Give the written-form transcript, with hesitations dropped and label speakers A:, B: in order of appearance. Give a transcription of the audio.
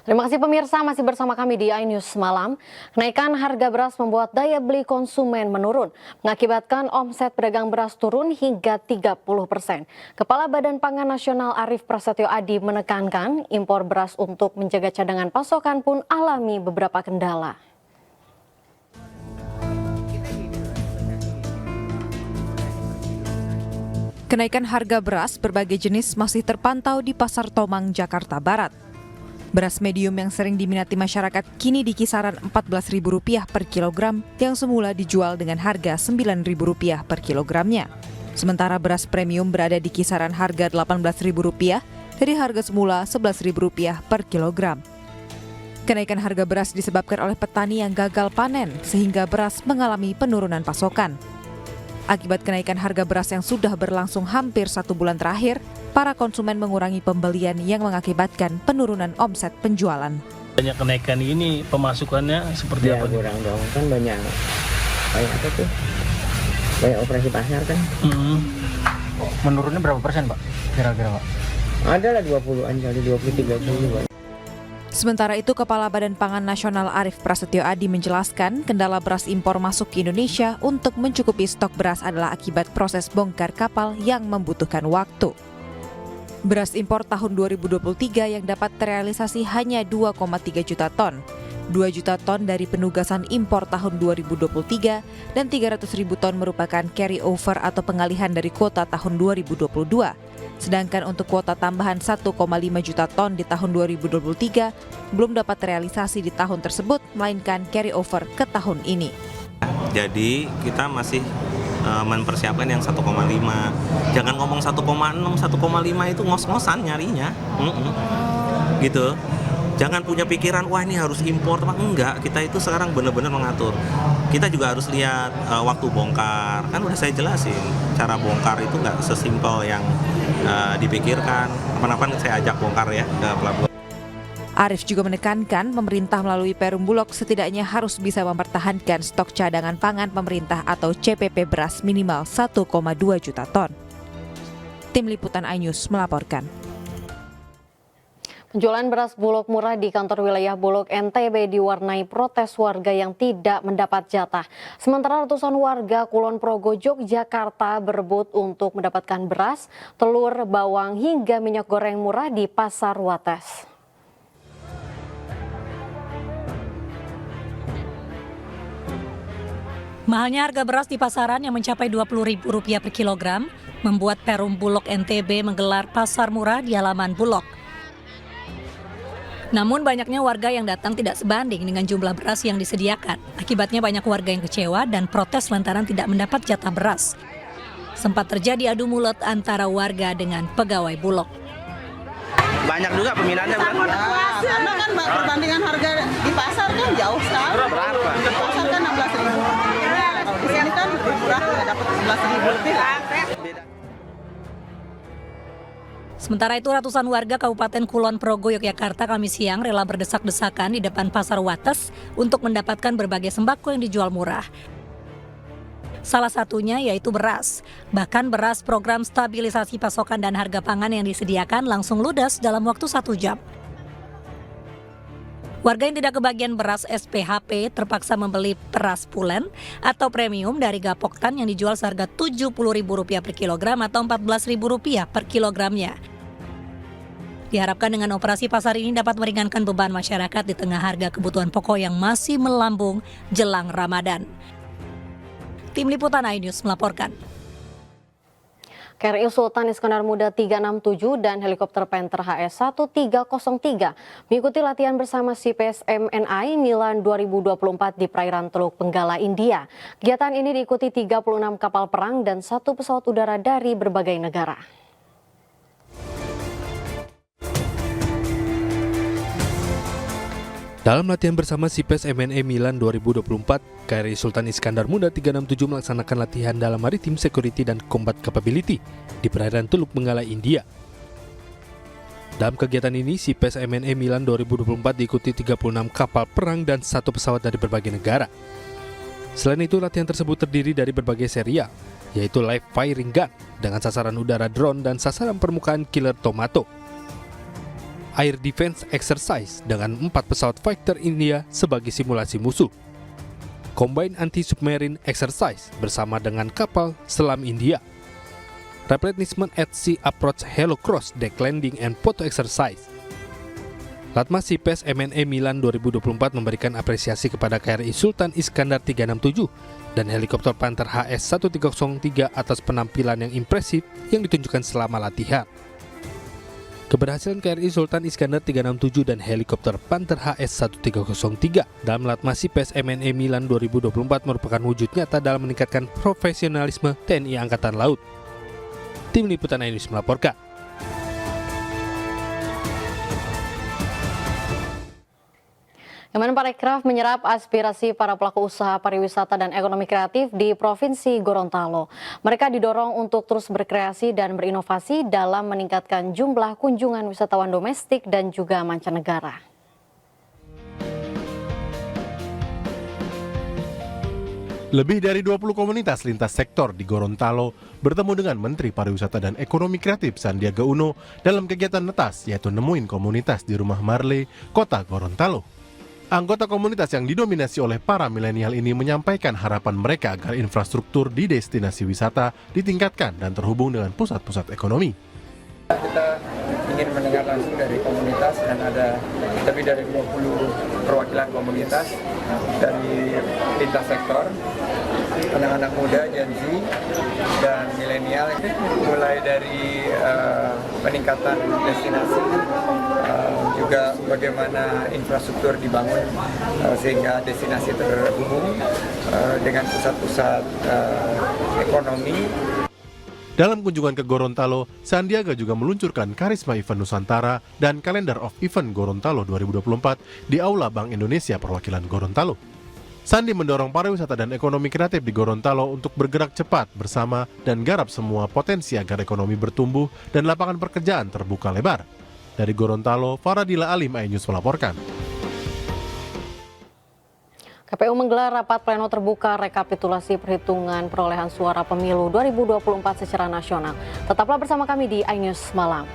A: Terima kasih pemirsa, masih bersama kami di iNews Malam. Kenaikan harga beras membuat daya beli konsumen menurun, mengakibatkan omset pedagang beras turun hingga 30%. Kepala Badan Pangan Nasional Arief Prasetyo Adi menekankan impor beras untuk menjaga cadangan pasokan pun alami beberapa kendala.
B: Kenaikan harga beras berbagai jenis masih terpantau di Pasar Tomang, Jakarta Barat. Beras medium yang sering diminati masyarakat kini di kisaran Rp14.000 per kilogram yang semula dijual dengan harga Rp9.000 per kilogramnya. Sementara beras premium berada di kisaran harga Rp18.000 dari harga semula Rp11.000 per kilogram. Kenaikan harga beras disebabkan oleh petani yang gagal panen sehingga beras mengalami penurunan pasokan. Akibat kenaikan harga beras yang sudah berlangsung hampir 1 bulan terakhir, para konsumen mengurangi pembelian yang mengakibatkan penurunan omset penjualan.
C: Banyak kenaikan ini pemasukannya seperti apa?
D: Kurang dong, kan banyak apa tuh? Banyak operasi pasar kan.
E: Menurunnya berapa persen, Pak? Kira-kira, Pak?
D: Ada lah 20-an kali, 20-30 Pak.
B: Sementara itu, Kepala Badan Pangan Nasional Arief Prasetyo Adi menjelaskan kendala beras impor masuk ke Indonesia untuk mencukupi stok beras adalah akibat proses bongkar kapal yang membutuhkan waktu. Beras impor tahun 2023 yang dapat terrealisasi hanya 2,3 juta ton. 2 juta ton dari penugasan impor tahun 2023 dan 300.000 ton merupakan carry over atau pengalihan dari kuota tahun 2022. Sedangkan untuk kuota tambahan 1,5 juta ton di tahun 2023 belum dapat terrealisasi di tahun tersebut, melainkan carry over ke tahun ini.
F: Jadi kita masih mempersiapkan yang 1,5. Jangan ngomong 1,6, 1,5 itu ngos-ngosan nyarinya. Gitu. Jangan punya pikiran, wah ini harus impor, enggak. Kita itu sekarang benar-benar mengatur. Kita juga harus lihat waktu bongkar. Kan udah saya jelasin, cara bongkar itu nggak sesimpel yang dipikirkan. Kapan-kapan saya ajak bongkar ya ke pelabuhan.
B: Arief juga menekankan pemerintah melalui Perum Bulog setidaknya harus bisa mempertahankan stok cadangan pangan pemerintah atau CPP beras minimal 1,2 juta ton. Tim Liputan iNews melaporkan.
A: Penjualan beras Bulog murah di kantor wilayah Bulog NTB diwarnai protes warga yang tidak mendapat jatah. Sementara ratusan warga Kulon Progo, Yogyakarta berebut untuk mendapatkan beras, telur, bawang hingga minyak goreng murah di Pasar Wates.
G: Mahalnya harga beras di pasaran yang mencapai Rp20.000 per kilogram membuat Perum Bulog NTB menggelar pasar murah di halaman Bulog. Namun banyaknya warga yang datang tidak sebanding dengan jumlah beras yang disediakan. Akibatnya banyak warga yang kecewa dan protes lantaran tidak mendapat jatah beras. Sempat terjadi adu mulut antara warga dengan pegawai Bulog.
F: Banyak juga peminatnya, bukan?
H: Nah, karena kan perbandingan harga di pasar kan jauh sekali.
F: Berapa?
H: Di pasar kan 16.000. Nah, kalau di sini kan murah, dapat 11.000 lebih lah.
G: Sementara itu ratusan warga Kabupaten Kulon Progo, Yogyakarta Kamis siang rela berdesak-desakan di depan Pasar Wates untuk mendapatkan berbagai sembako yang dijual murah. Salah satunya yaitu beras. Bahkan beras program stabilisasi pasokan dan harga pangan yang disediakan langsung ludes dalam waktu 1 jam. Warga yang tidak kebagian beras SPHP terpaksa membeli beras pulen atau premium dari Gapoktan yang dijual seharga Rp70.000 per kilogram atau Rp14.000 per kilogramnya. Diharapkan dengan operasi pasar ini dapat meringankan beban masyarakat di tengah harga kebutuhan pokok yang masih melambung jelang Ramadan. Tim Liputan iNews melaporkan.
A: KRI Sultan Iskandar Muda 367 dan helikopter Panther HS-1303 mengikuti latihan bersama Sipaes MNI Milan 2024 di perairan Teluk Benggala, India. Kegiatan ini diikuti 36 kapal perang dan 1 pesawat udara dari berbagai negara.
I: Dalam latihan bersama Sipaes MNI Milan 2024, KRI Sultan Iskandar Muda 367 melaksanakan latihan dalam Maritime Security dan Combat Capability di perairan Teluk Benggala, India. Dalam kegiatan ini, Sipaes MNI Milan 2024 diikuti 36 kapal perang dan 1 pesawat dari berbagai negara. Selain itu, latihan tersebut terdiri dari berbagai serial, yaitu live firing gun dengan sasaran udara drone dan sasaran permukaan killer tomato. Air Defense Exercise dengan 4 pesawat fighter India sebagai simulasi musuh. Combined Anti-Submarine Exercise bersama dengan kapal selam India. Replenishment at Sea Approach Hello Cross Deck Landing and Photo Exercise. Latmas Sipes MNE Milan 2024 memberikan apresiasi kepada KRI Sultan Iskandar 367 dan helikopter Panther HS-1303 atas penampilan yang impresif yang ditunjukkan selama latihan. Keberhasilan KRI Sultan Iskandar 367 dan helikopter Panther HS-1303 dalam Latmas Sipes MNE Milan 2024 merupakan wujud nyata dalam meningkatkan profesionalisme TNI Angkatan Laut. Tim Liputan iNews melaporkan.
A: Kemenparekraf menyerap aspirasi para pelaku usaha pariwisata dan ekonomi kreatif di Provinsi Gorontalo. Mereka didorong untuk terus berkreasi dan berinovasi dalam meningkatkan jumlah kunjungan wisatawan domestik dan juga mancanegara.
J: Lebih dari 20 komunitas lintas sektor di Gorontalo bertemu dengan Menteri Pariwisata dan Ekonomi Kreatif Sandiaga Uno dalam kegiatan netas, yaitu nemuin komunitas di Rumah Marle, Kota Gorontalo. Anggota komunitas yang didominasi oleh para milenial ini menyampaikan harapan mereka agar infrastruktur di destinasi wisata ditingkatkan dan terhubung dengan pusat-pusat ekonomi.
E: Kita ingin mendengar langsung dari komunitas dan ada lebih dari 20 perwakilan komunitas dari lintas sektor, anak-anak muda, Gen Z, dan milenial, mulai dari peningkatan destinasi, juga bagaimana infrastruktur dibangun sehingga destinasi terhubung dengan pusat-pusat ekonomi.
J: Dalam kunjungan ke Gorontalo, Sandiaga juga meluncurkan Karisma Event Nusantara dan Calendar of Event Gorontalo 2024 di Aula Bank Indonesia Perwakilan Gorontalo. Sandi mendorong pariwisata dan ekonomi kreatif di Gorontalo untuk bergerak cepat bersama dan garap semua potensi agar ekonomi bertumbuh dan lapangan pekerjaan terbuka lebar. Dari Gorontalo, Faradila Alim, iNews melaporkan.
A: KPU menggelar rapat pleno terbuka rekapitulasi perhitungan perolehan suara pemilu 2024 secara nasional. Tetaplah bersama kami di iNews Malam.